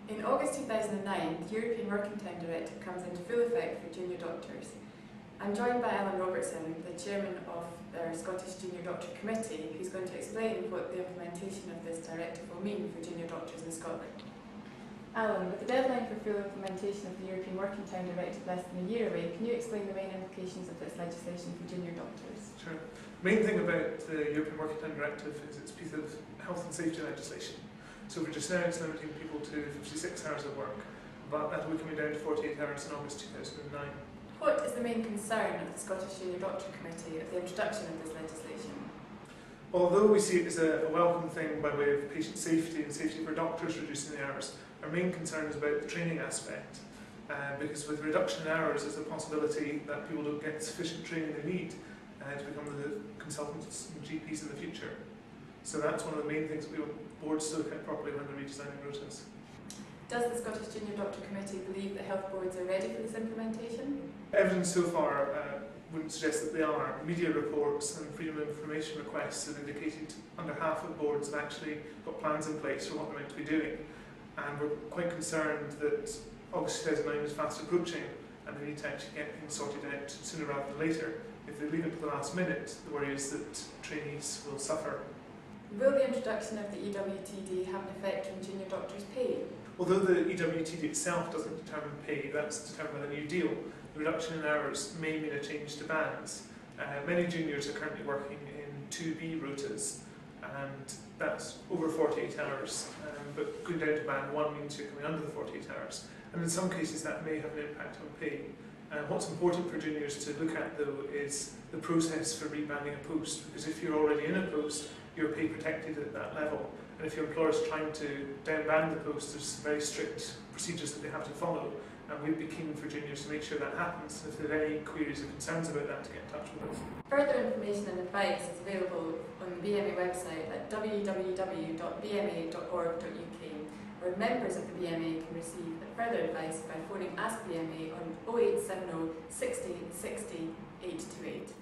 In August 2009, the European Working Time Directive comes into full effect for junior doctors. I'm joined by Alan Robertson, the chairman of our Scottish Junior Doctor Committee, who's going to explain what the implementation of this directive will mean for junior doctors in Scotland. Alan, with the deadline for full implementation of the European Working Time Directive less than a year away, can you explain the main implications of this legislation for junior doctors? Sure. The main thing about the European Working Time Directive is it's a piece of health and safety legislation. So for just now it's limiting people to 56 hours of work, but that will be coming down to 48 hours in August 2009. What is the main concern of the Scottish Junior Doctor Committee of the introduction of this legislation? Although we see it as a welcome thing by way of patient safety and safety for doctors reducing the hours, our main concern is about the training aspect. Because with reduction in hours there's a possibility that people don't get sufficient training they need to become the consultants and GPs in the future. So that's one of the main things that we want boards to look at properly when they're redesigning rotas. Does the Scottish Junior Doctor Committee believe that health boards are ready for this implementation? Evidence so far wouldn't suggest that they are. Media reports and freedom of information requests have indicated under half of boards have actually got plans in place for what they're meant to be doing. And we're quite concerned that August 2009 is fast approaching and they need to actually get things sorted out sooner rather than later. If they leave it to the last minute, the worry is that trainees will suffer. Will the introduction of the EWTD have an effect on junior doctors' pay? Although the EWTD itself doesn't determine pay, that's determined by the new deal. The reduction in hours may mean a change to bands. Many juniors are currently working in 2B rotas, and that's over 48 hours, but going down to band 1 means you're coming under the 48 hours. And in some cases that may have an impact on pay. What's important for juniors to look at though is the process for rebanding a post, because if you're already in a post, you're pay protected at that level. And if your employer is trying to downband the post, there's very strict procedures that they have to follow. And we'd be keen for juniors to make sure that happens. If they have any queries or concerns about that, to get in touch with us. Further information and advice is available on the BMA website at www.bma.org.uk, where members of the BMA can receive further advice by phoning Ask BMA on 0870 60 60 828.